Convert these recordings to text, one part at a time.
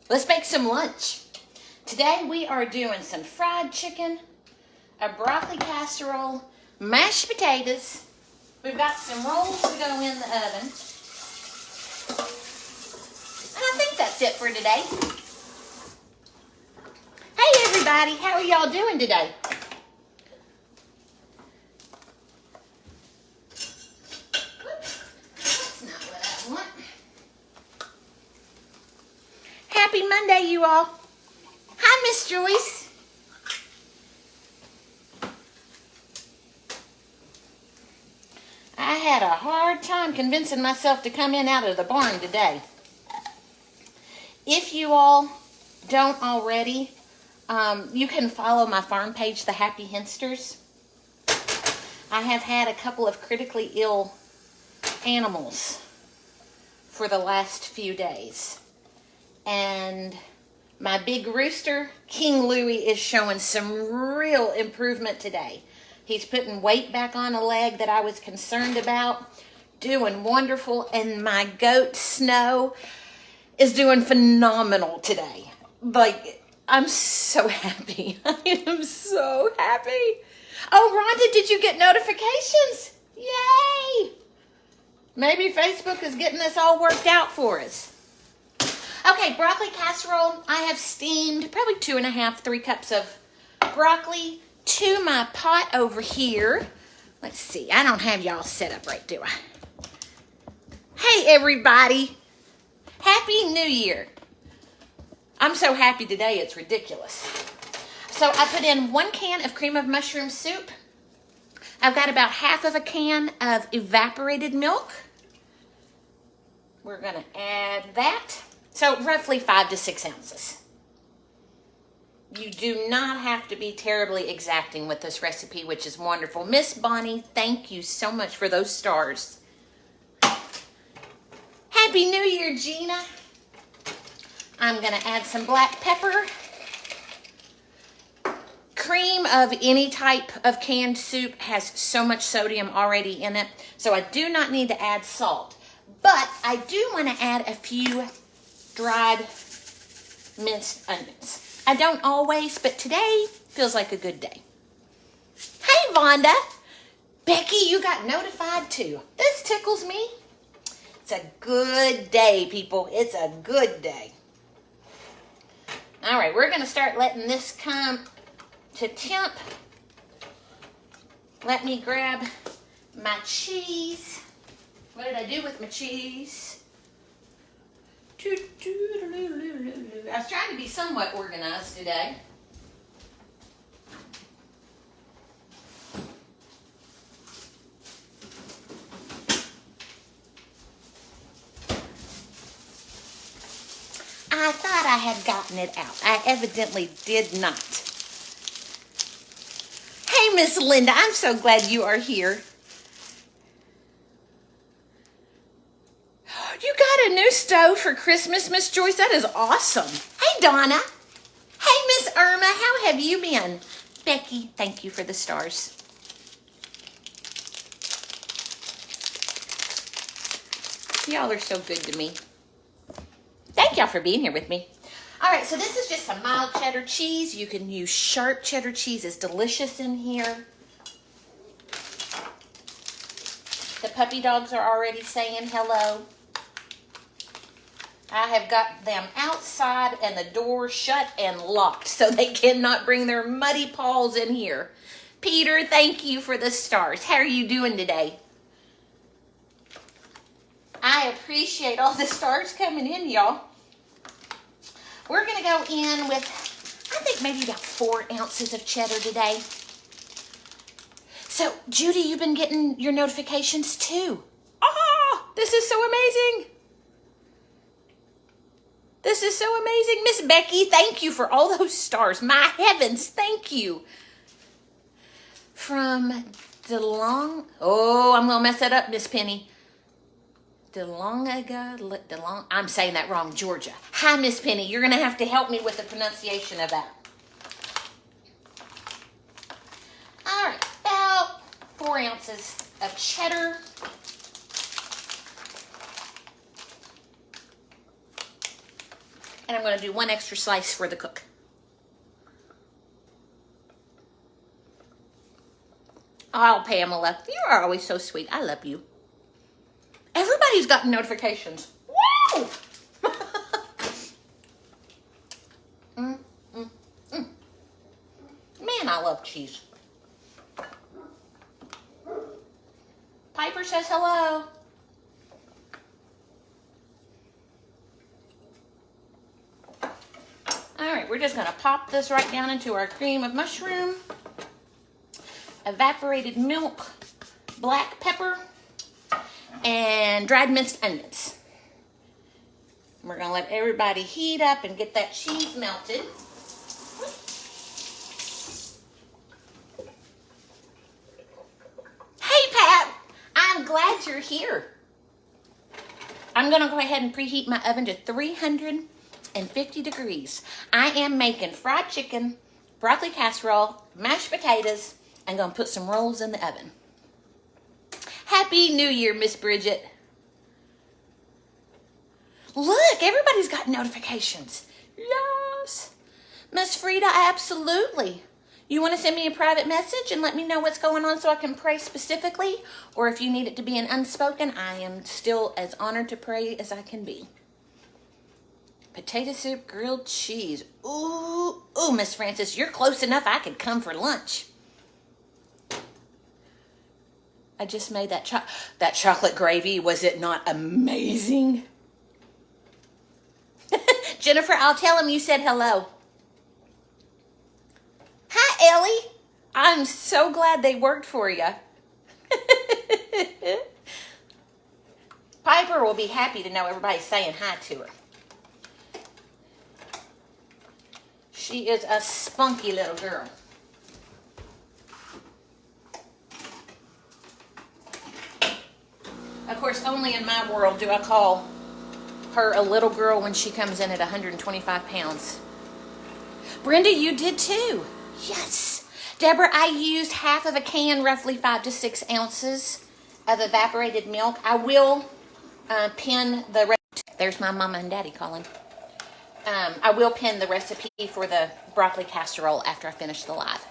Let's make some lunch. Today we are doing some fried chicken, a broccoli casserole, mashed potatoes. We've got some rolls to go in the oven. And I think that's it for today. Hey everybody, how are y'all doing today? That's not what I want. Happy Monday, you all. Hi, Miss Joyce. I had a hard time convincing myself to come in out of the barn today. If you all don't already, you can follow my farm page, The Happy Hensters. I have had a couple of critically ill animals for the last few days. And my big rooster, King Louie, is showing some real improvement today. He's putting weight back on a leg that I was concerned about, doing wonderful. And my goat, Snow, is doing phenomenal today. Like, I'm so happy. I am so happy. Oh, Rhonda, did you get notifications? Yay! Maybe Facebook is getting this all worked out for us. Okay, broccoli casserole. I have steamed probably 2.5, 3 cups of broccoli to my pot over here. Let's see. I don't have y'all set up right, do I? Hey, everybody. Happy New Year. I'm so happy today, it's ridiculous. So I put in 1 can of cream of mushroom soup. I've got about half of a can of evaporated milk. We're going to add that. So roughly 5 to 6 ounces. You do not have to be terribly exacting with this recipe, which is wonderful. Miss Bonnie, thank you so much for those stars. Happy New Year, Gina. I'm going to add some black pepper. Cream of any type of canned soup has so much sodium already in it, so I do not need to add salt. But I do want to add a few dried minced onions. I don't always, but today feels like a good day. Hey, Vonda. Becky, you got notified too. This tickles me. It's a good day, people. It's a good day. All right, we're going to start letting this come to temp. Let me grab my cheese. What did I do with my cheese? I was trying to be somewhat organized today. I thought I had gotten it out. I evidently did not. Hey, Miss Linda, I'm so glad you are here. You got a new stove for Christmas, Miss Joyce? That is awesome. Hey, Donna. Hey, Miss Irma, how have you been? Becky, thank you for the stars. Y'all are so good to me. Thank y'all for being here with me. All right, so this is just some mild cheddar cheese. You can use sharp cheddar cheese. It's delicious in here. The puppy dogs are already saying hello. I have got them outside and the door shut and locked so they cannot bring their muddy paws in here. Peter, thank you for the stars. How are you doing today? I appreciate all the stars coming in, y'all. We're going to go in with, I think, maybe about 4 ounces of cheddar today. So, Judy, you've been getting your notifications too. Oh, this is so amazing. This is so amazing. Miss Becky, thank you for all those stars. My heavens, thank you. From DeLong, oh, I'm going to mess that up, Miss Penny. I'm saying that wrong, Georgia. Hi, Miss Penny. You're going to have to help me with the pronunciation of that. All right, about 4 ounces of cheddar. And I'm going to do 1 extra slice for the cook. Oh, Pamela, you are always so sweet. I love you. Everybody's gotten notifications. Woo! Man, I love cheese. Piper says hello. All right, we're just going to pop this right down into our cream of mushroom, evaporated milk, black pepper, and dried minced onions. We're going to let everybody heat up and get that cheese melted. Hey, Pat, I'm glad you're here. I'm going to go ahead and preheat my oven to 350 degrees. I am making fried chicken, broccoli casserole, mashed potatoes, and going to put some rolls in the oven. Happy New Year, Miss Bridget. Look, everybody's got notifications. Yes. Miss Frida, absolutely. You want to send me a private message and let me know what's going on so I can pray specifically? Or if you need it to be an unspoken, I am still as honored to pray as I can be. Potato soup, grilled cheese. Ooh, Miss Francis, you're close enough I could come for lunch. I just made that chocolate gravy. Was it not amazing? Jennifer, I'll tell him you said hello. Hi, Ellie. I'm so glad they worked for you. Piper will be happy to know everybody's saying hi to her. She is a spunky little girl. Of course, only in my world do I call her a little girl when she comes in at 125 pounds. Brenda, you did too. Yes. Deborah, I used half of a can, roughly 5 to 6 ounces of evaporated milk. I will pin the recipe. There's my mama and daddy calling. I will pin the recipe for the broccoli casserole after I finish the live.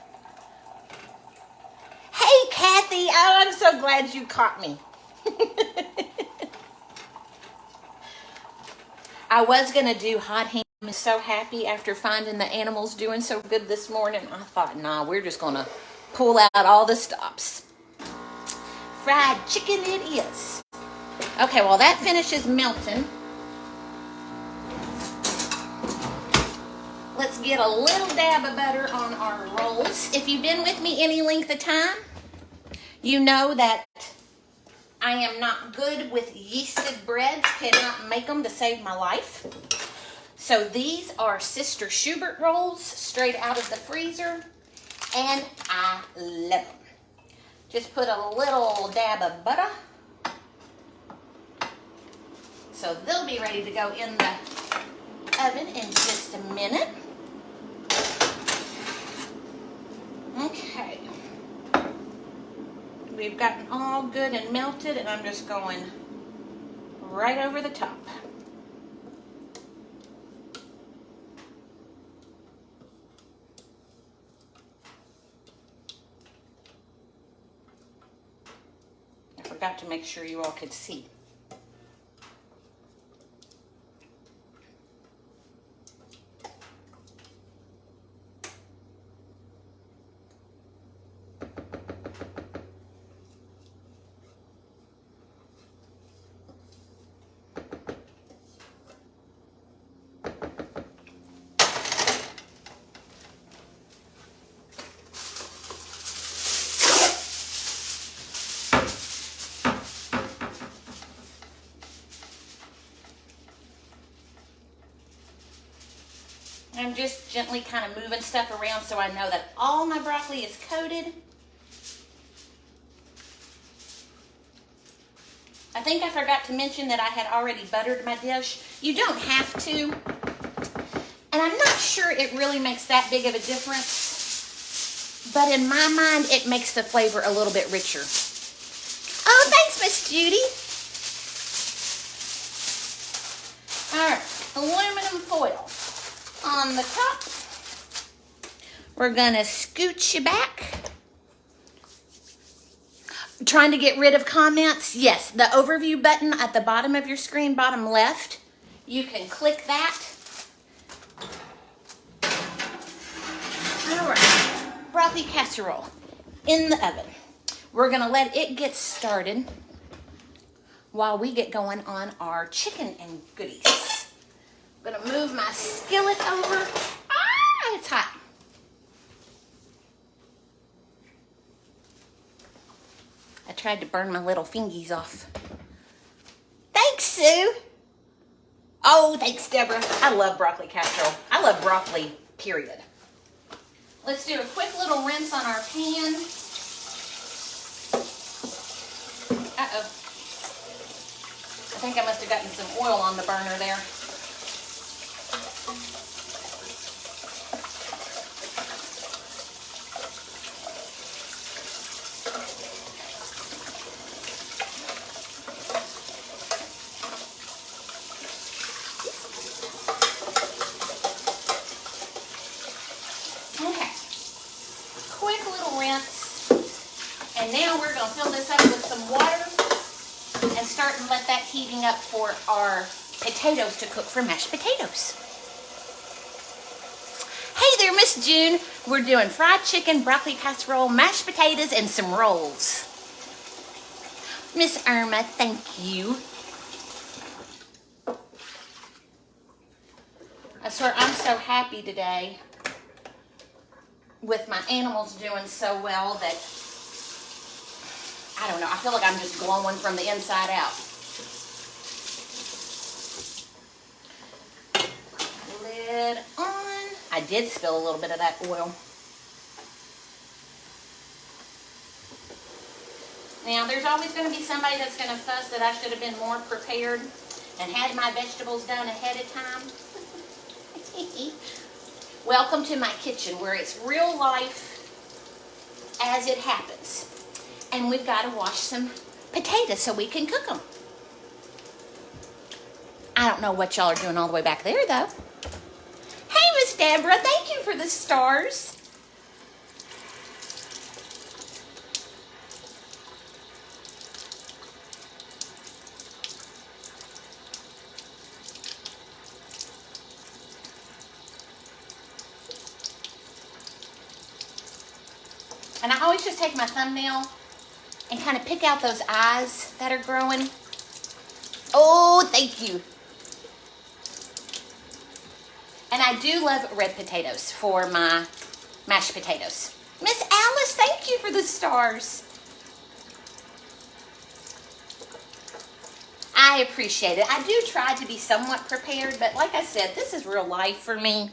Hey, Kathy. Oh, I'm so glad you caught me. I was going to do hot ham. I'm so happy after finding the animals doing so good this morning. I thought, nah, we're just going to pull out all the stops. Fried chicken it is. Okay, well, that finishes melting. Let's get a little dab of butter on our rolls. If you've been with me any length of time, you know that I am not good with yeasted breads. Cannot make them to save my life. So these are Sister Schubert rolls, straight out of the freezer, and I love them. Just put a little dab of butter. So they'll be ready to go in the oven in just a minute. Okay. We've gotten all good and melted, and I'm just going right over the top. I forgot to make sure you all could see. I'm just gently kind of moving stuff around so I know that all my broccoli is coated. I think I forgot to mention that I had already buttered my dish. You don't have to. And I'm not sure it really makes that big of a difference. But in my mind, it makes the flavor a little bit richer. Oh, thanks, Miss Judy. All right. aluminum foil on the top. We're gonna scoot you back. Trying to get rid of comments? Yes, the overview button at the bottom of your screen, bottom left, you can click that. All right, broccoli casserole in the oven. We're gonna let it get started while we get going on our chicken and goodies. I'm gonna move my skillet over. Ah, it's hot. I tried to burn my little fingies off. Thanks, Sue. Oh, thanks, Deborah. I love broccoli casserole. I love broccoli, period. Let's do a quick little rinse on our pan. Uh-oh. I think I must have gotten some oil on the burner there. Okay. Quick little rinse. And now we're going to fill this up with some water and start and let that heating up for our potatoes to cook for mashed potatoes. Hey there, Miss June. We're doing fried chicken, broccoli casserole, mashed potatoes, and some rolls. Miss Irma, thank you. I swear, I'm so happy today with my animals doing so well that I don't know, I feel like I'm just glowing from the inside out. Lid on. I did spill a little bit of that oil. Now, there's always going to be somebody that's going to fuss that I should have been more prepared and had my vegetables done ahead of time. Welcome to my kitchen where it's real life as it happens. And we've got to wash some potatoes so we can cook them. I don't know what y'all are doing all the way back there, though. Hey, Miss Deborah, thank you for the stars. And I always just take my thumbnail and kind of pick out those eyes that are growing. Oh, thank you. And I do love red potatoes for my mashed potatoes. Miss Alice, thank you for the stars. I appreciate it. I do try to be somewhat prepared, but like I said, this is real life for me.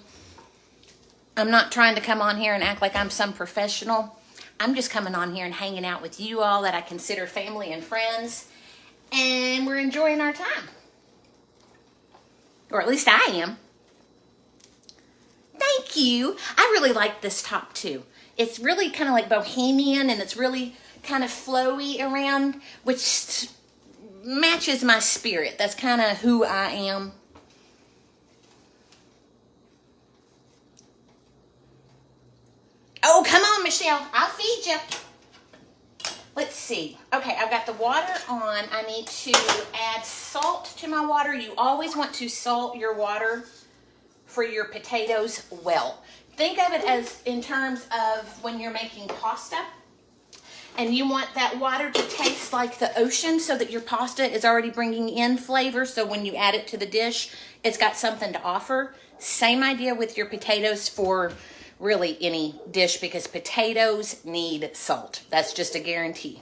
I'm not trying to come on here and act like I'm some professional. I'm just coming on here and hanging out with you all that I consider family and friends, and we're enjoying our time. Or at least I am. Thank you. I really like this top too. It's really kind of like bohemian, and it's really kind of flowy around, which matches my spirit. That's kind of who I am. Oh, come on, Michelle. I'll feed you. Let's see. Okay, I've got the water on. I need to add salt to my water. You always want to salt your water for your potatoes well. Think of it as in terms of when you're making pasta and you want that water to taste like the ocean so that your pasta is already bringing in flavor. So when you add it to the dish, it's got something to offer. Same idea with your potatoes for really any dish, because potatoes need salt. That's just a guarantee.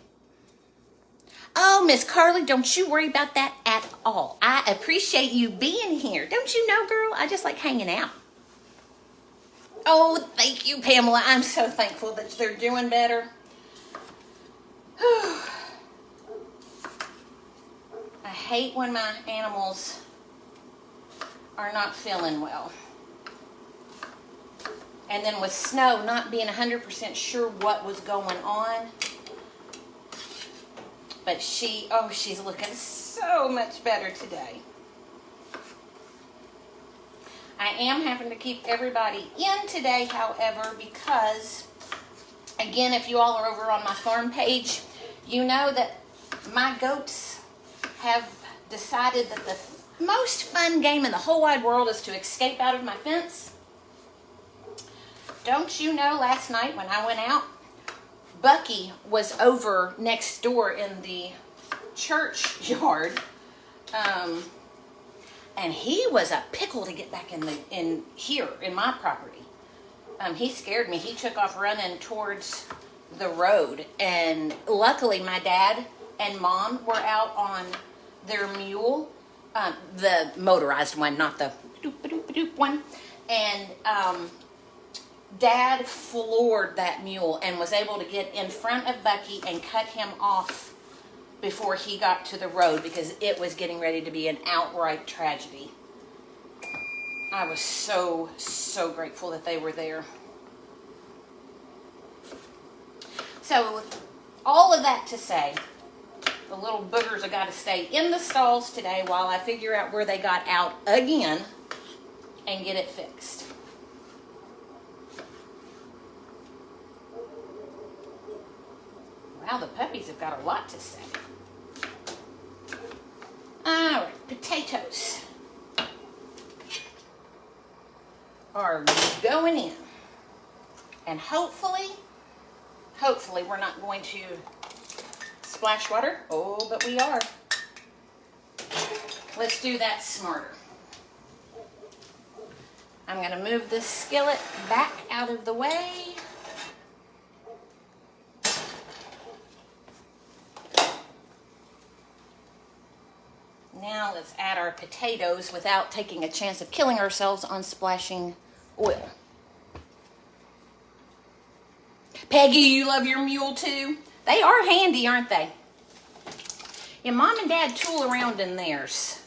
Oh, Miss Carly, don't you worry about that at all. I appreciate you being here. Don't you know, girl? I just like hanging out. Oh, thank you, Pamela. I'm so thankful that they're doing better. I hate when my animals are not feeling well. And then with Snow not being 100% sure what was going on. But she's looking so much better today. I am having to keep everybody in today, however, because, again, if you all are over on my farm page, you know that my goats have decided that the most fun game in the whole wide world is to escape out of my fence. Don't you know, last night when I went out, Bucky was over next door in the church yard, and he was a pickle to get back in here in my property. He scared me. He took off running towards the road, and luckily my dad and mom were out on their mule, the motorized one, not the doop-a-doop-a-doop one, and Dad floored that mule and was able to get in front of Bucky and cut him off before he got to the road, because it was getting ready to be an outright tragedy. I was so, so grateful that they were there. So, with all of that to say, the little boogers have got to stay in the stalls today while I figure out where they got out again and get it fixed. Wow, the puppies have got a lot to say. Alright, potatoes are going in. And hopefully we're not going to splash water. Oh, but we are. Let's do that smarter. I'm going to move this skillet back out of the way. Now let's add our potatoes without taking a chance of killing ourselves on splashing oil. Peggy, you love your mule too? They are handy, aren't they? Yeah, Mom and Dad tool around in theirs.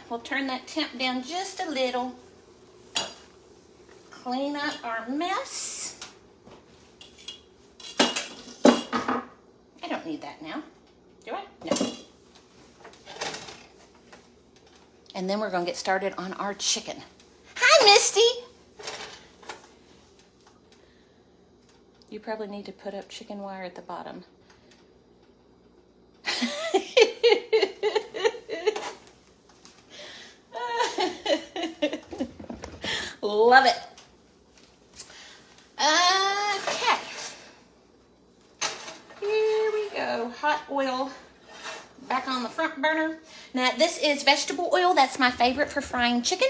We'll turn that temp down just a little. Clean up our mess. I don't need that now. Do I? No. And then we're going to get started on our chicken. Hi, Misty. You probably need to put up chicken wire at the bottom. Love it. Okay. Here we go. Hot oil back on the front burner. Now, this is vegetable oil. That's my favorite for frying chicken.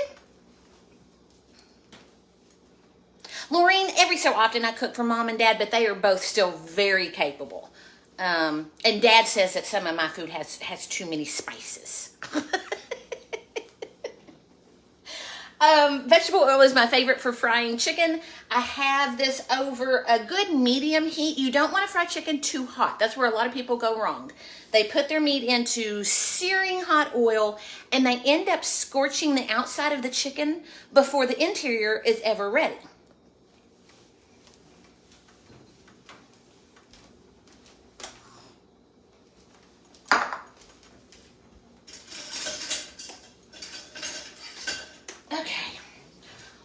Laureen, every so often I cook for Mom and Dad, but they are both still very capable. And Dad says that some of my food has too many spices. Vegetable oil is my favorite for frying chicken. I have this over a good medium heat. You don't want to fry chicken too hot. That's where a lot of people go wrong. They put their meat into searing hot oil and they end up scorching the outside of the chicken before the interior is ever ready.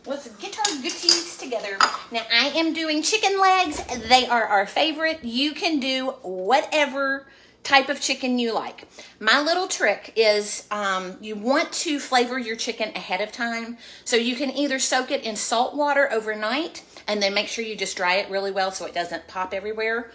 Let's get our goodies together. Now, I am doing chicken legs. They are our favorite. You can do whatever type of chicken you like. My little trick is you want to flavor your chicken ahead of time. So you can either soak it in salt water overnight and then make sure you just dry it really well so it doesn't pop everywhere.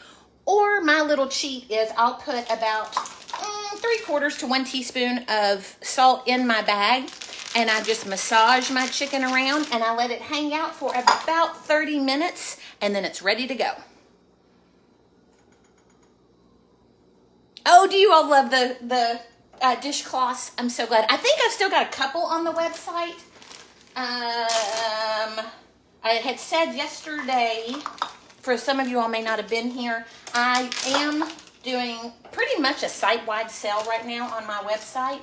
Or my little cheat is I'll put about 3/4 to 1 teaspoon of salt in my bag. And I just massage my chicken around and I let it hang out for about 30 minutes and then it's ready to go. Oh, do you all love the dishcloths? I'm so glad. I think I've still got a couple on the website. I had said yesterday, for some of you all may not have been here, I am doing pretty much a site-wide sale right now on my website.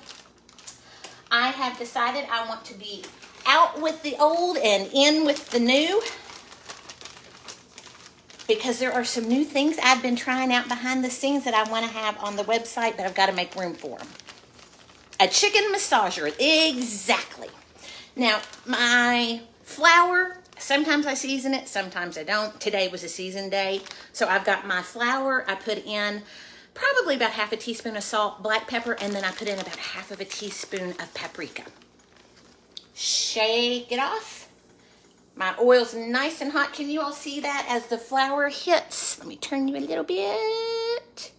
I have decided I want to be out with the old and in with the new, because there are some new things I've been trying out behind the scenes that I want to have on the website, but I've got to make room for them. A chicken massager, exactly. Now, my flour, sometimes I season it, sometimes I don't. Today was a season day, so I've got my flour. I put in probably about half a teaspoon of salt, black pepper, and then I put in about half of a teaspoon of paprika. Shake it off. My oil's nice and hot. Can you all see that as the flour hits? Let me turn you a little bit.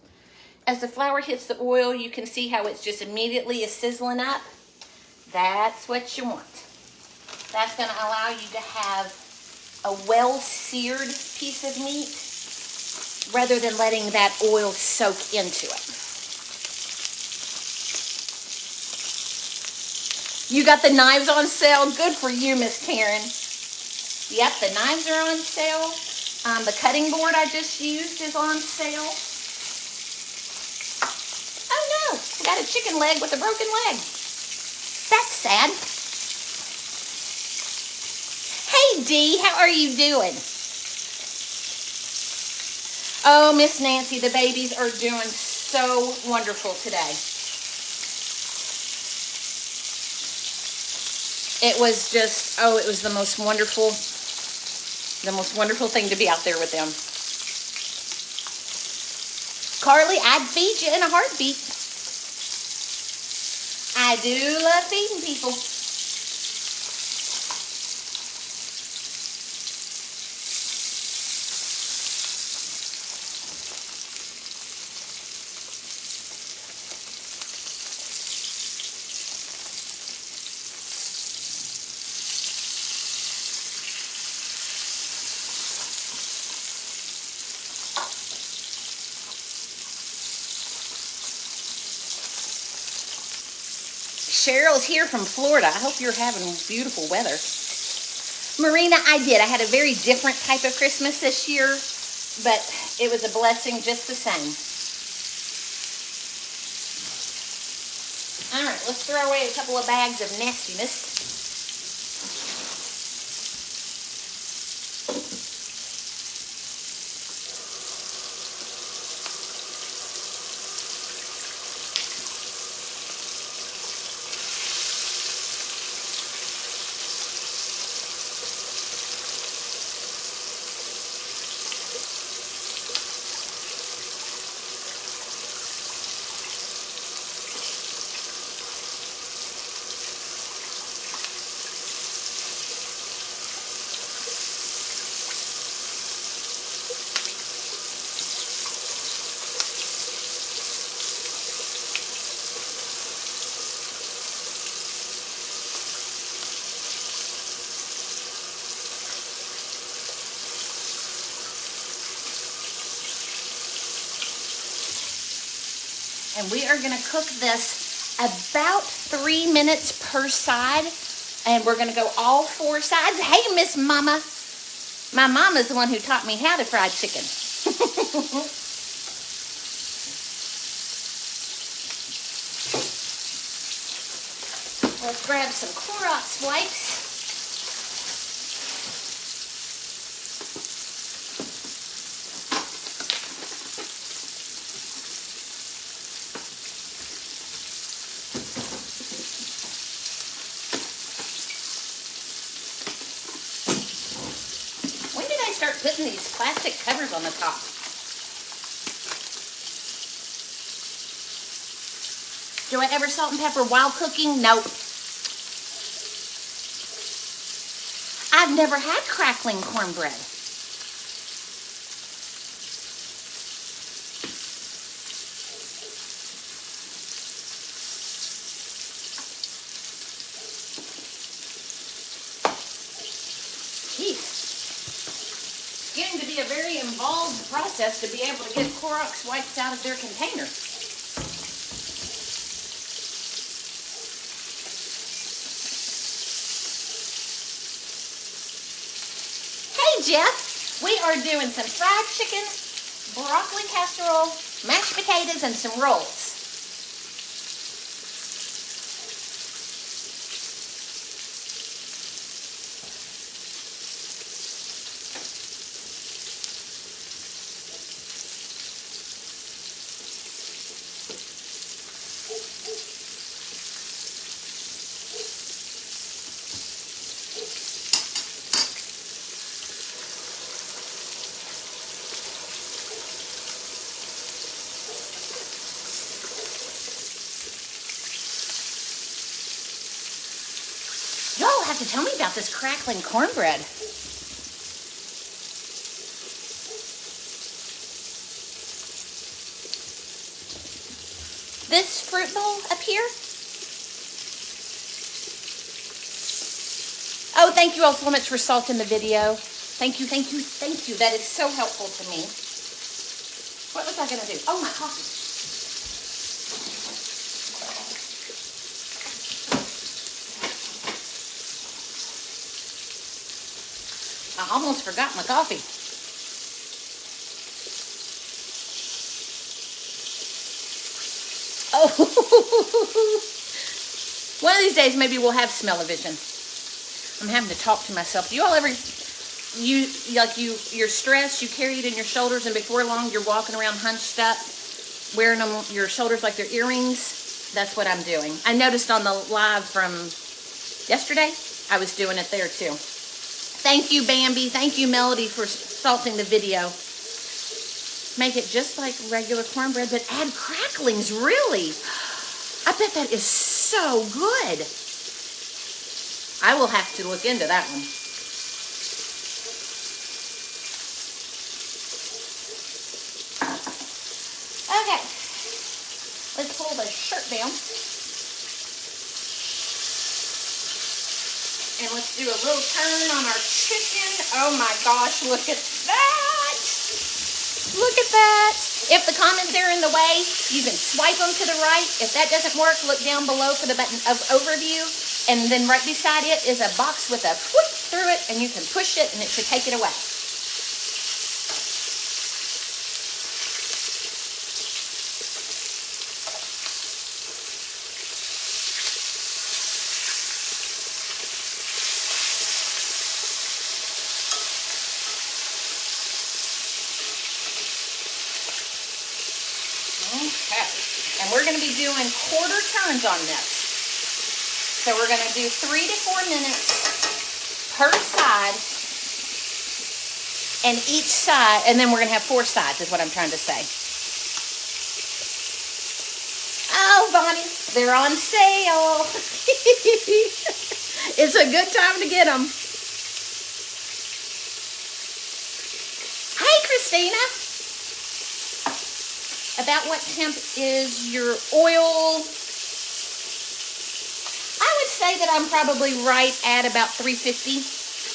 As the flour hits the oil, you can see how it's just immediately is sizzling up. That's what you want. That's going to allow you to have a well-seared piece of meat rather than letting that oil soak into it. You got the knives on sale? Good for you, Miss Karen. Yep, the knives are on sale. The cutting board I just used is on sale. Oh no, I got a chicken leg with a broken leg. That's sad. Hey Dee, how are you doing? Oh, Miss Nancy, the babies are doing so wonderful today. It was just, it was the most wonderful thing to be out there with them. Carly, I'd feed you in a heartbeat. I do love feeding people. Cheryl's here from Florida. I hope you're having beautiful weather. Marina, I did. I had a very different type of Christmas this year, but it was a blessing just the same. All right, let's throw away a couple of bags of nastiness. And we are going to cook this about 3 minutes per side. And we're going to go all 4 sides. Hey, Miss Mama. My mama's the one who taught me how to fry chicken. Let's grab some Clorox wipes. Start putting these plastic covers on the top. Do I ever salt and pepper while cooking? Nope. I've never had crackling cornbread. Getting to be a very involved process to be able to get Clorox wipes out of their container. Hey, Jeff. We are doing some fried chicken, broccoli casserole, mashed potatoes, and some rolls. Y'all have to tell me about this crackling cornbread. This fruit bowl up here. Oh, thank you all so much for salt in the video. Thank you, thank you, thank you. That is so helpful to me. What was I going to do? Oh, my coffee. I almost forgot my coffee. Oh, one of these days maybe we'll have smell-o-vision. I'm having to talk to myself. Do you all ever, you're stressed, you carry it in your shoulders, and before long you're walking around hunched up, wearing them, your shoulders like they're earrings? That's what I'm doing. I noticed on the live from yesterday, I was doing it there too. Thank you, Bambi. Thank you, Melody, for salting the video. Make it just like regular cornbread, but add cracklings, really. I bet that is so good. I will have to look into that one. Okay. Let's pull the shirt down. And let's do a little turn on our chicken. Oh my gosh, look at that. Look at that. If the comments are in the way, you can swipe them to the right. If that doesn't work, look down below for the button of overview. And then right beside it is a box with a whoop through it, and you can push it and it should take it away. Okay, and we're going to be doing quarter turns on this. So we're going to do 3 to 4 minutes per side, and each side, and then we're going to have 4 sides is what I'm trying to say. Oh, Bonnie, they're on sale. It's a good time to get them. Hey, Christina. About what temp is your oil? I would say that I'm probably right at about 350.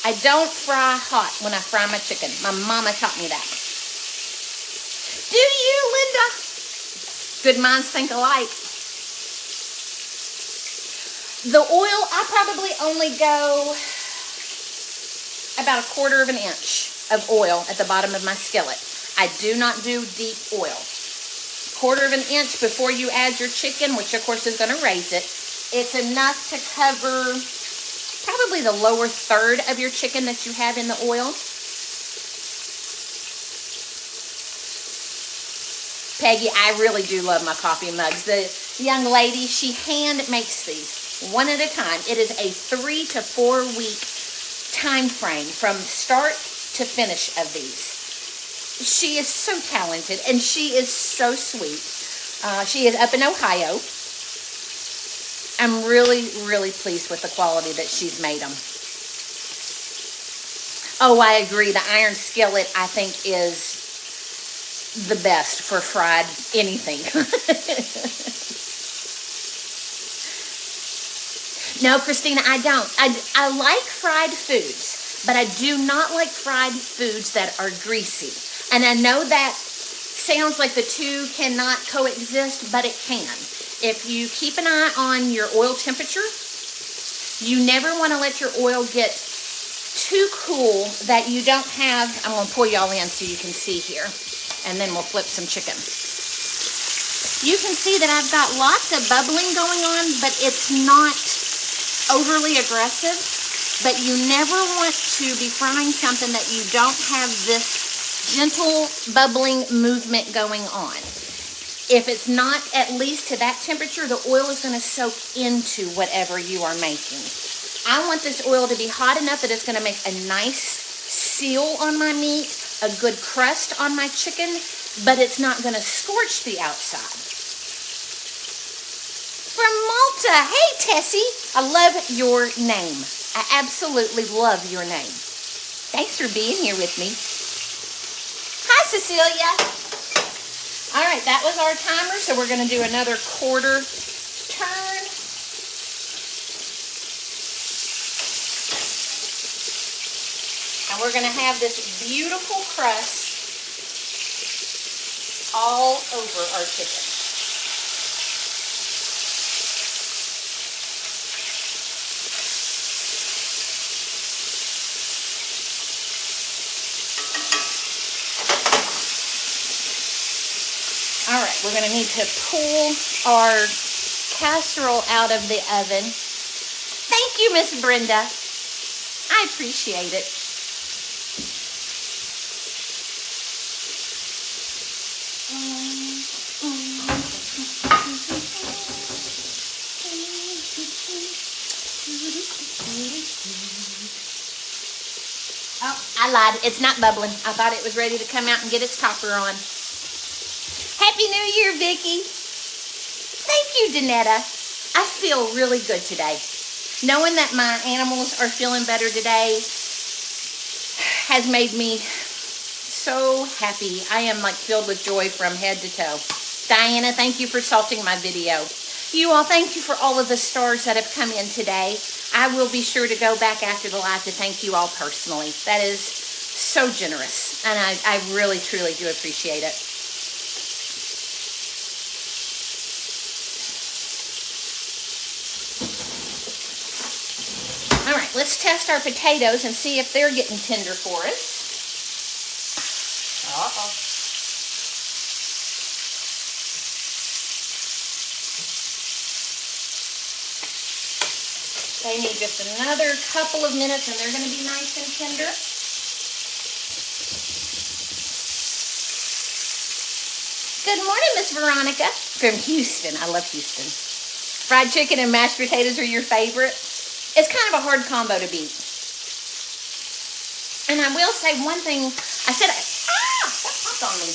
I don't fry hot when I fry my chicken. My mama taught me that. Do you, Linda? Good minds think alike. The oil, I probably only go about 1/4 of an inch of oil at the bottom of my skillet. I do not do deep oil. 1/4 of an inch before you add your chicken, which of course is going to raise it. It's enough to cover probably the lower third of your chicken that you have in the oil. Peggy, I really do love my coffee mugs. The young lady, she hand makes these one at a time. It is a 3 to 4 week time frame from start to finish of these. She is so talented, and she is so sweet. She is up in Ohio. I'm really, really pleased with the quality that she's made them. Oh, I agree. The iron skillet, I think, is the best for fried anything. No, Christina, I don't. I like fried foods, but I do not like fried foods that are greasy. And I know that sounds like the two cannot coexist, but it can. If you keep an eye on your oil temperature, you never want to let your oil get too cool that you don't have, I'm going to pull y'all in so you can see here, and then we'll flip some chicken. You can see that I've got lots of bubbling going on, but it's not overly aggressive. But you never want to be frying something that you don't have this gentle bubbling movement going on. If it's not at least to that temperature, the oil is going to soak into whatever you are making. I want this oil to be hot enough that it's going to make a nice seal on my meat, a good crust on my chicken, but it's not going to scorch the outside. From Malta, hey Tessie, I love your name. I absolutely love your name. Thanks for being here with me. Hi Cecilia. All right, that was our timer, so we're going to do another quarter turn. And we're going to have this beautiful crust all over our chicken. All right, we're going to need to pull our casserole out of the oven. Thank you, Miss Brenda. I appreciate it. Oh, I lied. It's not bubbling. I thought it was ready to come out and get its topper on. Happy New Year, Vicki. Thank you, Danetta. I feel really good today. Knowing that my animals are feeling better today has made me so happy. I am like filled with joy from head to toe. Diana, thank you for salting my video. You all, thank you for all of the stars that have come in today. I will be sure to go back after the live to thank you all personally. That is so generous, and I really, truly do appreciate it. All right, let's test our potatoes and see if they're getting tender for us. Uh-oh. They need just another couple of minutes and they're going to be nice and tender. Good morning, Miss Veronica. From Houston. I love Houston. Fried chicken and mashed potatoes are your favorite? It's kind of a hard combo to beat. And I will say one thing. I said, that popped on me.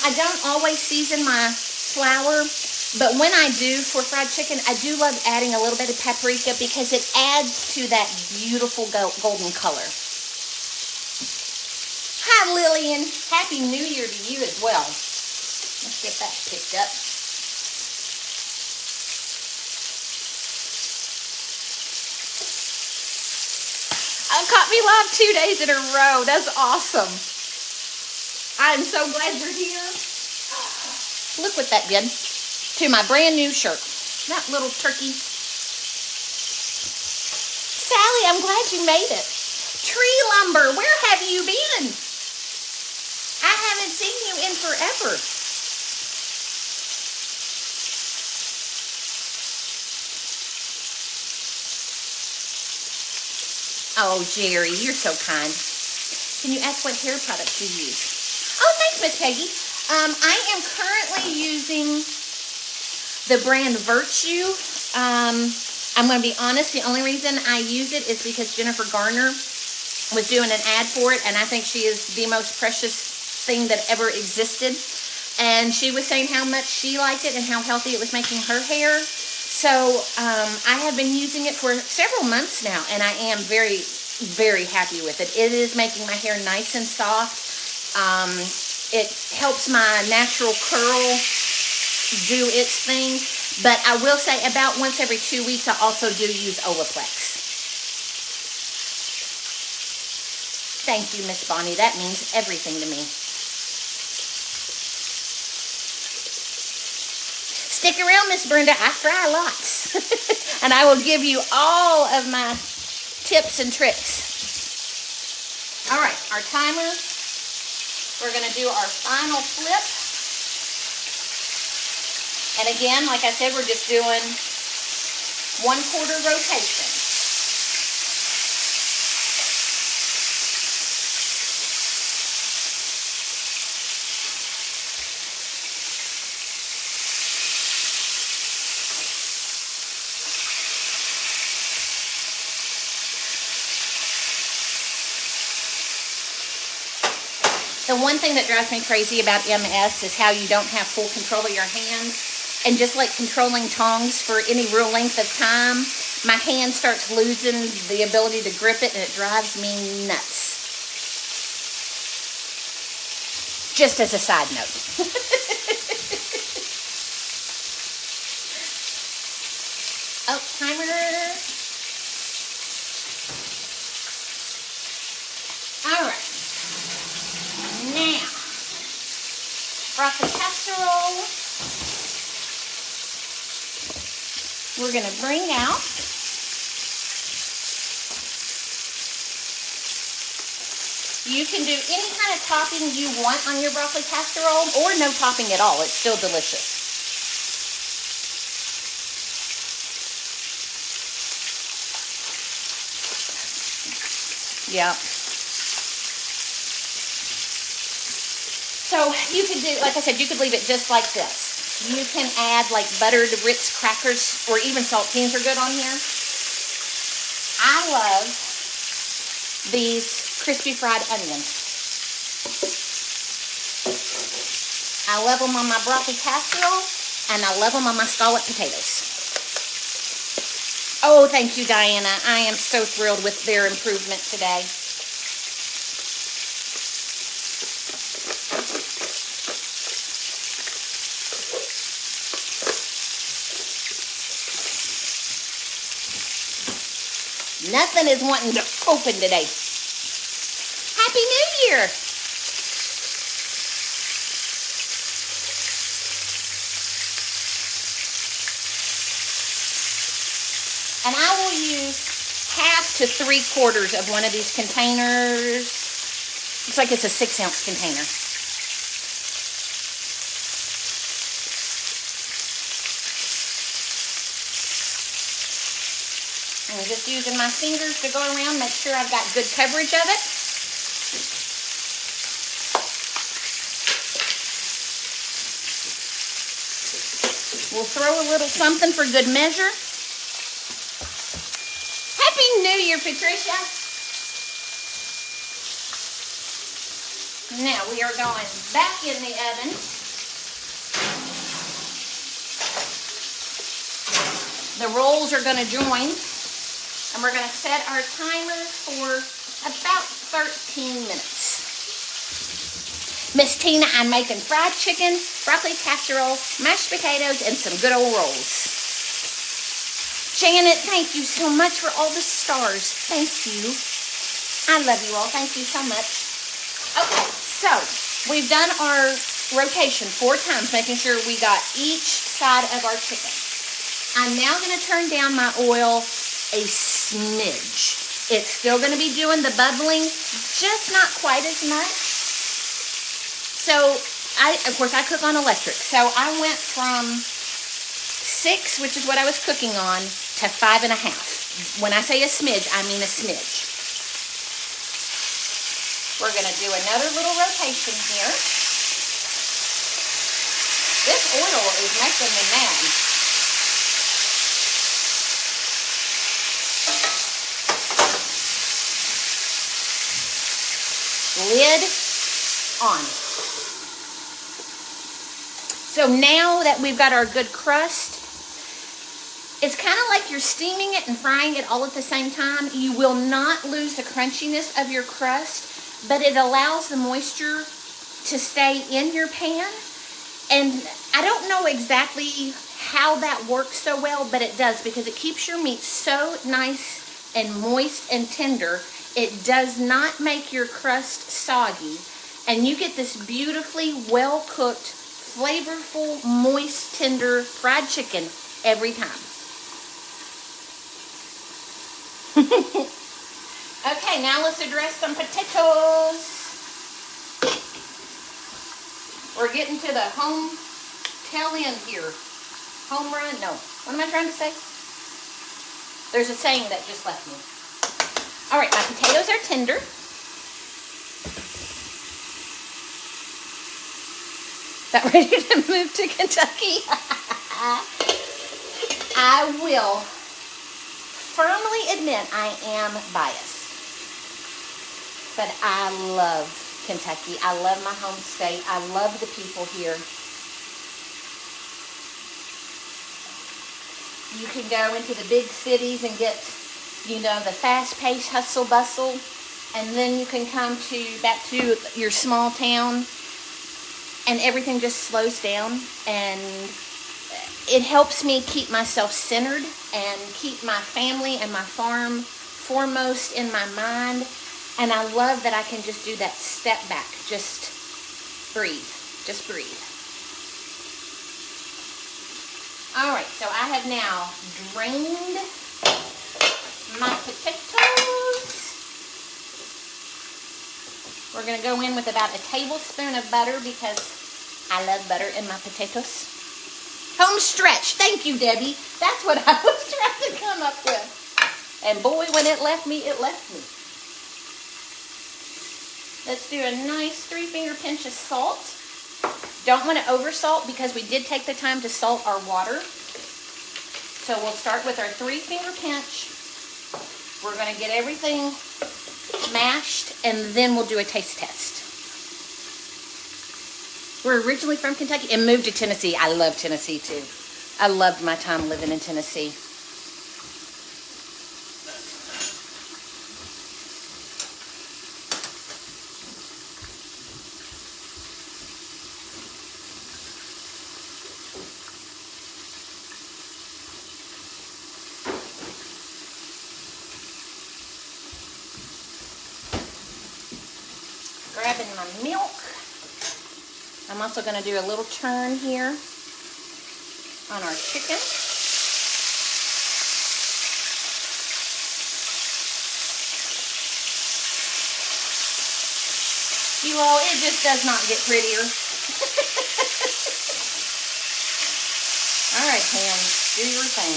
I don't always season my flour. But when I do for fried chicken, I do love adding a little bit of paprika because it adds to that beautiful golden color. Hi, Lillian. Happy New Year to you as well. Let's get that picked up. Caught me live 2 days in a row. That's awesome. I'm so glad you're here. Look what that did to my brand new shirt. That little turkey. Sally, I'm glad you made it. Tree Lumber, where have you been? I haven't seen you in forever. Oh, Jerry, you're so kind. Can you ask what hair products you use? Oh, thanks, Miss Peggy. I am currently using the brand Virtue. I'm going to be honest, the only reason I use it is because Jennifer Garner was doing an ad for it, and I think she is the most precious thing that ever existed. And she was saying how much she liked it and how healthy it was making her hair. So I have been using it for several months now, and I am very, very happy with it. It is making my hair nice and soft. It helps my natural curl do its thing. But I will say about once every 2 weeks, I also do use Olaplex. Thank you, Miss Bonnie. That means everything to me. Stick around, Miss Brenda. I fry lots. And I will give you all of my tips and tricks. All right, our timer. We're going to do our final flip. And again, like I said, we're just doing 1/4 rotation. The one thing that drives me crazy about MS is how you don't have full control of your hands. And just like controlling tongs for any real length of time, my hand starts losing the ability to grip it, and it drives me nuts. Just as a side note. Oh, timer. All right. Now, broccoli casserole. We're going to bring out. You can do any kind of topping you want on your broccoli casserole, or no topping at all. It's still delicious. Yeah. So you could do, like I said, you could leave it just like this. You can add like buttered Ritz crackers, or even saltines are good on here. I love these crispy fried onions. I love them on my broccoli casserole, and I love them on my scalloped potatoes. Oh, thank you, Diana. I am so thrilled with their improvement today. Nothing is wanting to open today. Happy New Year! And I will use 1/2 to 3/4 of one of these containers. Looks like it's a 6-ounce container. I'm just using my fingers to go around, make sure I've got good coverage of it. We'll throw a little something for good measure. Happy New Year, Patricia. Now we are going back in the oven. The rolls are going to join. And we're going to set our timer for about 13 minutes. Miss Tina, I'm making fried chicken, broccoli casserole, mashed potatoes, and some good old rolls. Janet, thank you so much for all the stars. Thank you. I love you all. Thank you so much. Okay, so we've done our rotation 4 times, making sure we got each side of our chicken. I'm now going to turn down my oil a smidge. It's still going to be doing the bubbling, just not quite as much. So, of course, I cook on electric. So I went from 6, which is what I was cooking on, to 5.5. When I say a smidge, I mean a smidge. We're going to do another little rotation here. This oil is making me mad. Lid on. So now that we've got our good crust, it's kind of like you're steaming it and frying it all at the same time. You will not lose the crunchiness of your crust, but it allows the moisture to stay in your pan. And I don't know exactly how that works so well, but it does, because it keeps your meat so nice and moist and tender. It does not make your crust soggy, and you get this beautifully well-cooked, flavorful, moist, tender fried chicken every time. Okay, Okay, now let's address some potatoes. We're getting to the home tail end here. Home run? No. What am I trying to say? There's a saying that just left me. All right, my potatoes are tender. About ready to move to Kentucky? I will firmly admit I am biased. But I love Kentucky. I love my home state. I love the people here. You can go into the big cities and get, you know, the fast-paced hustle bustle, and then you can come back to your small town and everything just slows down, and it helps me keep myself centered and keep my family and my farm foremost in my mind. And I love that I can just do that step back, just breathe, just breathe. All right, so I have now drained my potatoes. We're gonna go in with about a tablespoon of butter because I love butter in my potatoes. Home stretch, thank you, Debbie. That's what I was trying to come up with. And boy, when it left me, it left me. Let's do a nice 3-finger pinch of salt. Don't want to over salt because we did take the time to salt our water. So we'll start with our 3-finger pinch. We're going to get everything mashed and then we'll do a taste test. We're originally from Kentucky and moved to Tennessee. I love Tennessee too. I loved my time living in Tennessee. Grabbing my milk. I'm also going to do a little turn here on our chicken. You all, it just does not get prettier. All right, hands, do your thing.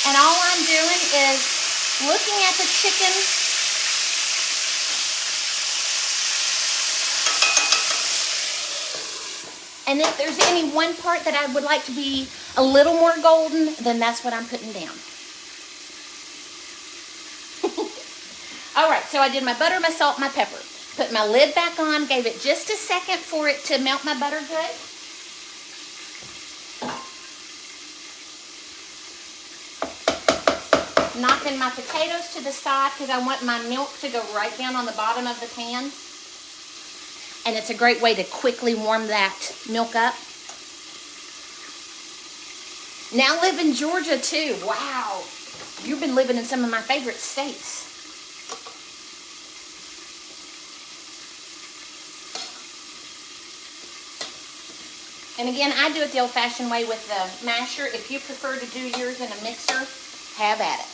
And all I'm doing is looking at the chicken. And if there's any one part that I would like to be a little more golden, then that's what I'm putting down. All right, so I did my butter, my salt, my pepper. Put my lid back on, gave it just a second for it to melt my butter good. Knocking my potatoes to the side because I want my milk to go right down on the bottom of the pan. And it's a great way to quickly warm that milk up. Now live in Georgia too. Wow. You've been living in some of my favorite states. And again, I do it the old-fashioned way with the masher. If you prefer to do yours in a mixer, have at it.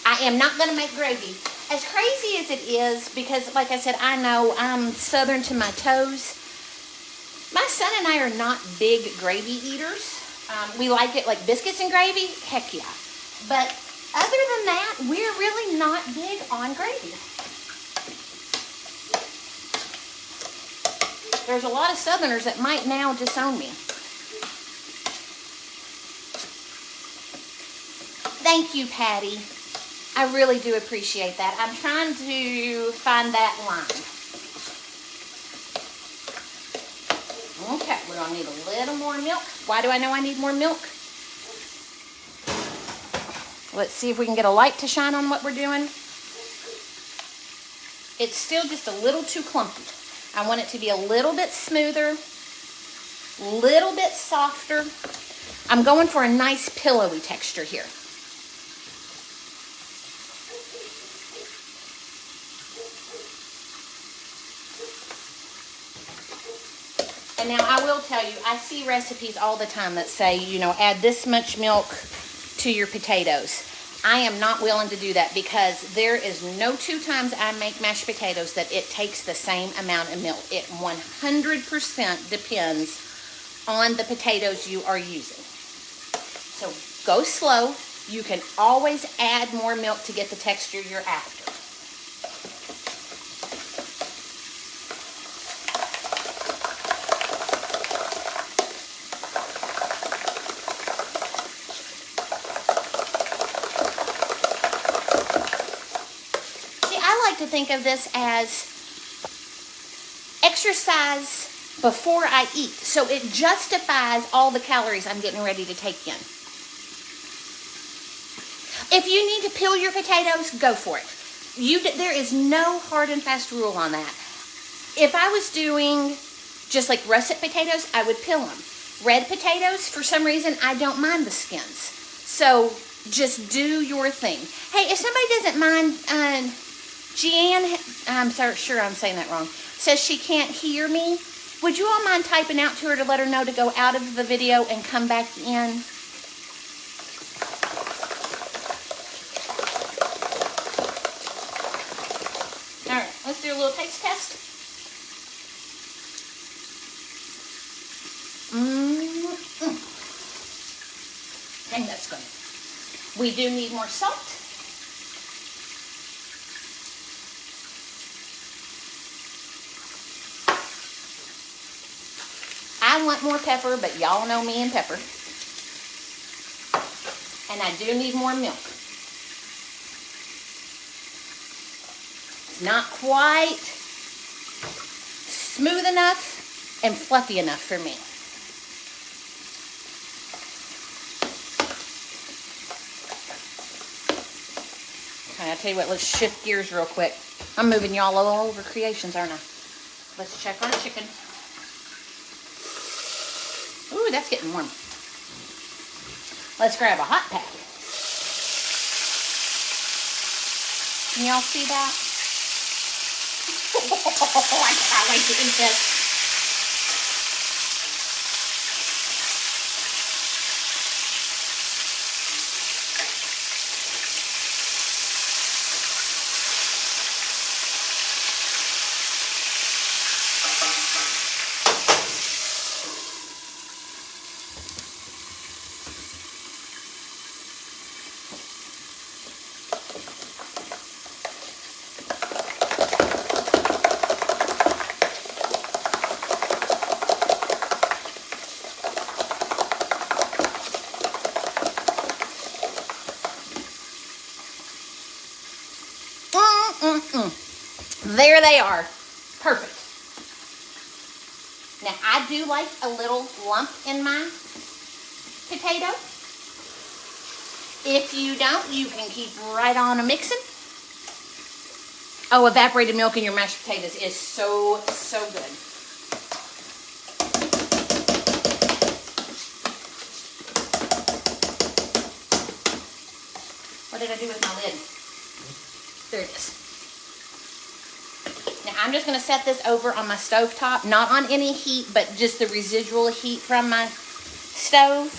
I am not going to make gravy. As crazy as it is, because like I said, I know I'm Southern to my toes. My son and I are not big gravy eaters. We like it like biscuits and gravy, heck yeah. But other than that, we're really not big on gravy. There's a lot of Southerners that might now disown me. Thank you, Patty. I really do appreciate that. I'm trying to find that line. Okay, we're going to need a little more milk. Why do I know I need more milk? Let's see if we can get a light to shine on what we're doing. It's still just a little too clumpy. I want it to be a little bit smoother, a little bit softer. I'm going for a nice pillowy texture here. And now I will tell you, I see recipes all the time that say, you know, add this much milk to your potatoes. I am not willing to do that because there is no 2 times I make mashed potatoes that it takes the same amount of milk. It 100% depends on the potatoes you are using. So go slow. You can always add more milk to get the texture you're after. To think of this as exercise before I eat, so it justifies all the calories I'm getting ready to take in. If you need to peel your potatoes, go for it. There is no hard and fast rule on that. If I was doing just like russet potatoes, I would peel them. Red potatoes, for some reason, I don't mind the skins. So just do your thing. Hey, if somebody doesn't mind, Jeanne, I'm sure I'm saying that wrong, says she can't hear me. Would you all mind typing out to her to let her know to go out of the video and come back in? All right, let's do a little taste test. Dang, that's good. We do need more salt. I want more pepper, but y'all know me and pepper. And I do need more milk. It's not quite smooth enough and fluffy enough for me. Okay, I'll tell you what, let's shift gears real quick. I'm moving y'all all over creations, aren't I? Let's check our chicken. Ooh, that's getting warm. Let's grab a hot pack. Can y'all see that? Oh, I can't wait to eat this. There they are. Perfect. Now, I do like a little lump in my potato. If you don't, you can keep right on a mixing. Oh, evaporated milk in your mashed potatoes is so, so good. What did I do with my lid? There it is. Now I'm just going to set this over on my stove top, not on any heat, but just the residual heat from my stove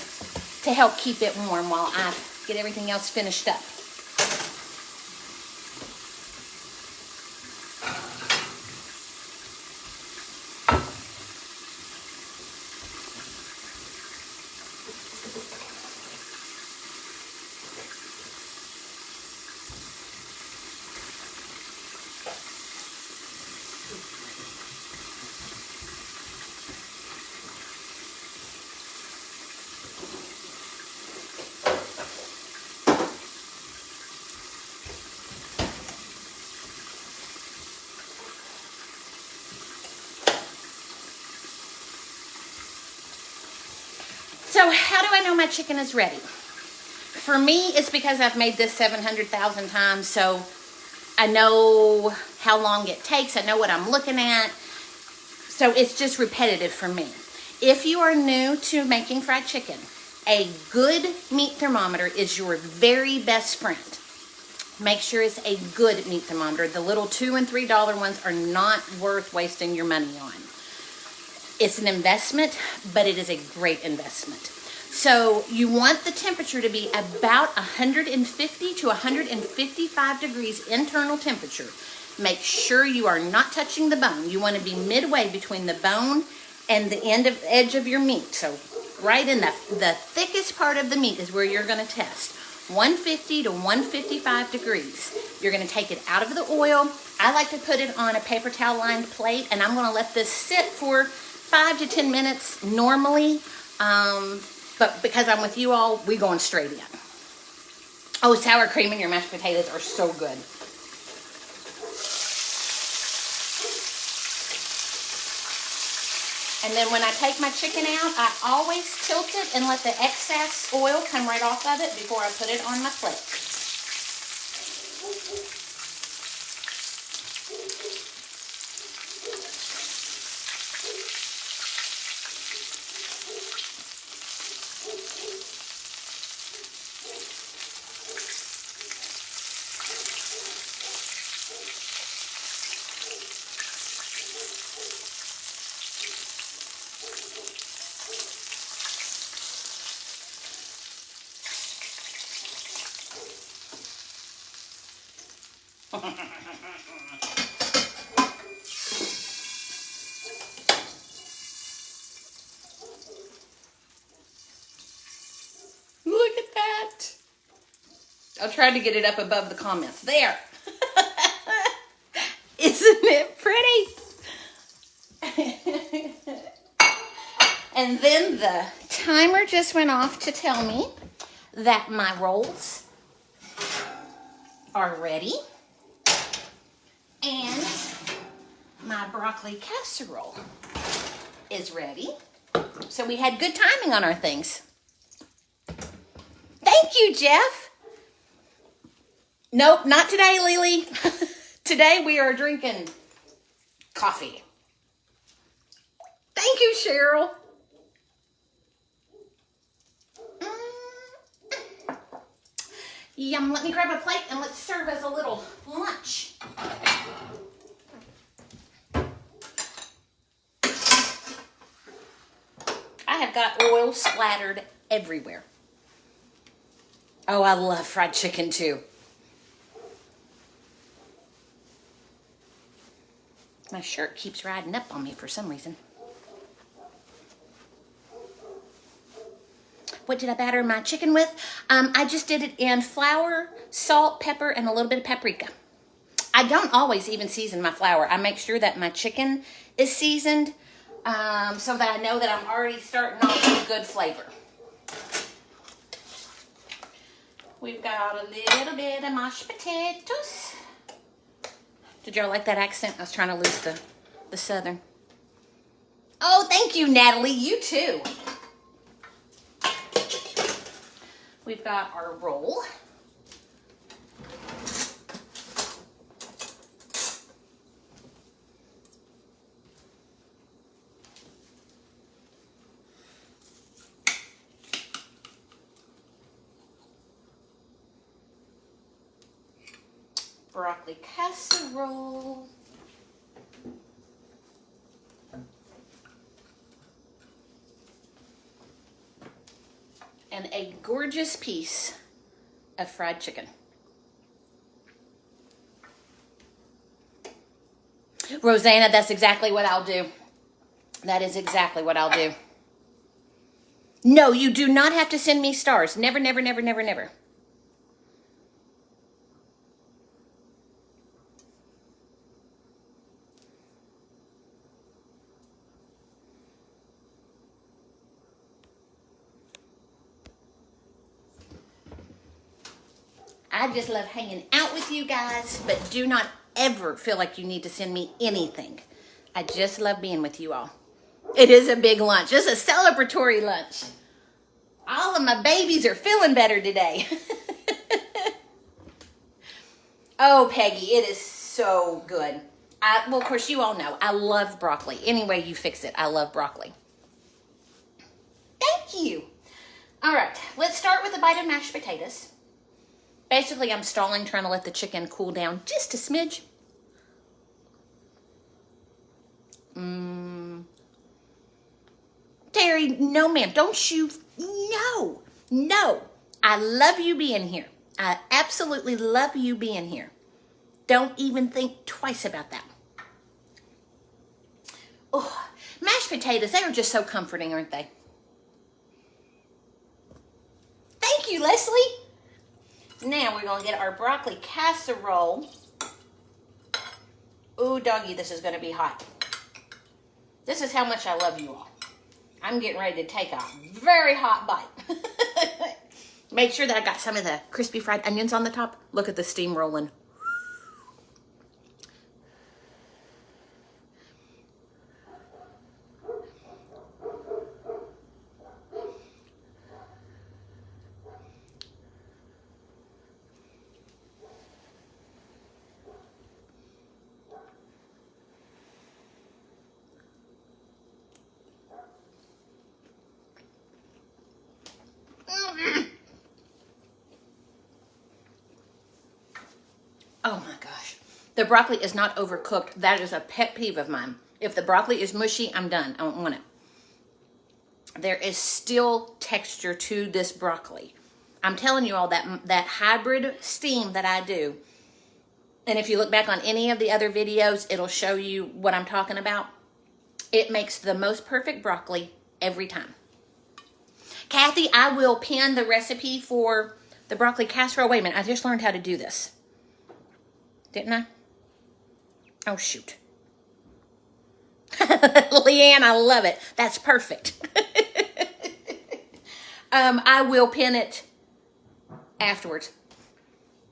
to help keep it warm while I get everything else finished up. So how do I know my chicken is ready? For me, it's because I've made this 700,000 times, so I know how long it takes. I know what I'm looking at. So it's just repetitive for me. If you are new to making fried chicken, a good meat thermometer is your very best friend. Make sure it's a good meat thermometer. The little $2 and $3 ones are not worth wasting your money on. It's an investment, but it is a great investment. So you want the temperature to be about 150 to 155 degrees internal temperature. Make sure you are not touching the bone. You want to be midway between the bone and the edge of your meat. So right in the thickest part of the meat is where you're going to test. 150 to 155 degrees. You're going to take it out of the oil. I like to put it on a paper towel lined plate, and I'm going to let this sit for 5 to 10 minutes normally. But because I'm with you all, we're going straight in. Oh, sour cream in your mashed potatoes are so good. And then when I take my chicken out, I always tilt it and let the excess oil come right off of it before I put it on my plate. Look at that. I'll try to get it up above the comments. There. Isn't it pretty? And then the timer just went off to tell me that my rolls are ready. And my broccoli casserole is ready. So we had good timing on our things. Thank you, Jeff. Nope, not today, Lily. Today we are drinking coffee. Thank you, Cheryl. Yum, let me grab a plate and let's serve as a little lunch. I have got oil splattered everywhere. Oh, I love fried chicken too. My shirt keeps riding up on me for some reason. What did I batter my chicken with? I just did it in flour, salt, pepper, and a little bit of paprika. I don't always even season my flour. I make sure that my chicken is seasoned so that I know that I'm already starting off with good flavor. We've got a little bit of mashed potatoes. Did y'all like that accent? I was trying to lose the southern. Oh, thank you, Natalie. You too. We've got our roll. Broccoli casserole. And a gorgeous piece of fried chicken. Rosanna, that's exactly what I'll do. That is exactly what I'll do. No, you do not have to send me stars. Never, never, never, never, never. I just love hanging out with you guys, but do not ever feel like you need to send me anything. I just love being with you all. It is a big lunch. It's a celebratory lunch. All of my babies are feeling better today. Oh, Peggy, it is so good. Well, of course, you all know I love broccoli. Any way you fix it, I love broccoli. Thank you. All right, let's start with a bite of mashed potatoes. Basically, I'm stalling, trying to let the chicken cool down just a smidge. Terry, no ma'am, don't you, No. I love you being here. I absolutely love you being here. Don't even think twice about that. Oh, mashed potatoes, they are just so comforting, aren't they? Thank you, Leslie. Now we're going to get our broccoli casserole. Ooh, doggy, this is going to be hot. This is how much I love you all. I'm getting ready to take a very hot bite. Make sure that I got some of the crispy fried onions on the top. Look at the steam rolling. Oh my gosh. The broccoli is not overcooked. That is a pet peeve of mine. If the broccoli is mushy, I'm done. I don't want it. There is still texture to this broccoli. I'm telling you all that hybrid steam that I do, and if you look back on any of the other videos, it'll show you what I'm talking about. It makes the most perfect broccoli every time. Kathy, I will pin the recipe for the broccoli casserole. Wait a minute, I just learned how to do this. Didn't I? Oh, shoot. Leanne, I love it. That's perfect. I will pin it afterwards.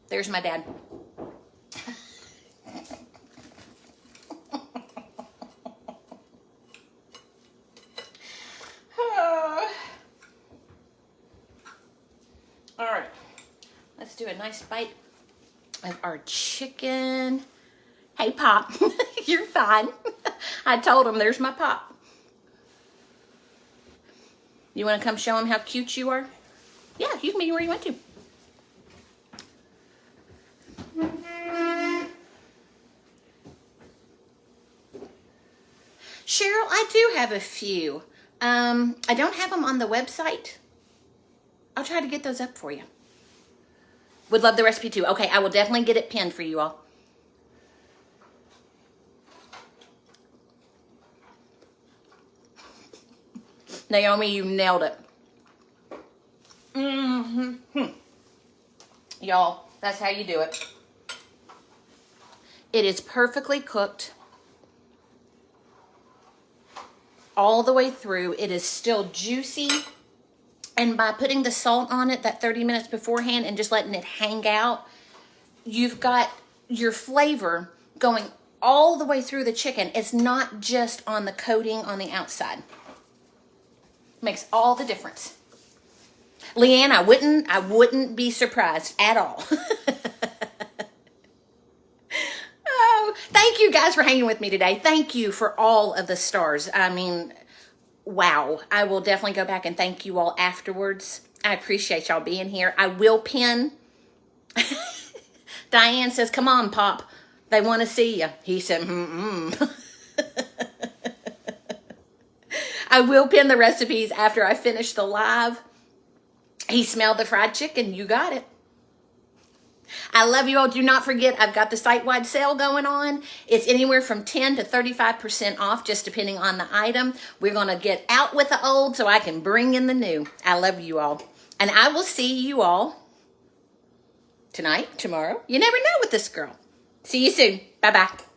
There's my dad. All right. Let's do a nice bite of our chicken. Hey, Pop. You're fine. I told him there's my Pop. You want to come show him how cute you are? Yeah, you can be where you want to. Cheryl, I do have a few. I don't have them on the website. I'll try to get those up for you. Would love the recipe too. Okay, I will definitely get it pinned for you all. Naomi, you nailed it. Y'all, that's how you do it. It is perfectly cooked all the way through. It is still juicy. And by putting the salt on it that 30 minutes beforehand and just letting it hang out, you've got your flavor going all the way through the chicken. It's not just on the coating on the outside. Makes all the difference. Leanne, I wouldn't be surprised at all. Oh, thank you guys for hanging with me today. Thank you for all of the stars. I mean, wow. I will definitely go back and thank you all afterwards. I appreciate y'all being here. I will pin. Diane says, come on, Pop. They want to see you. He said, I will pin the recipes after I finish the live. He smelled the fried chicken. You got it. I love you all. Do not forget, I've got the site-wide sale going on. It's anywhere from 10 to 35% off, just depending on the item. We're going to get out with the old so I can bring in the new. I love you all. And I will see you all tonight, tomorrow. You never know with this girl. See you soon. Bye-bye.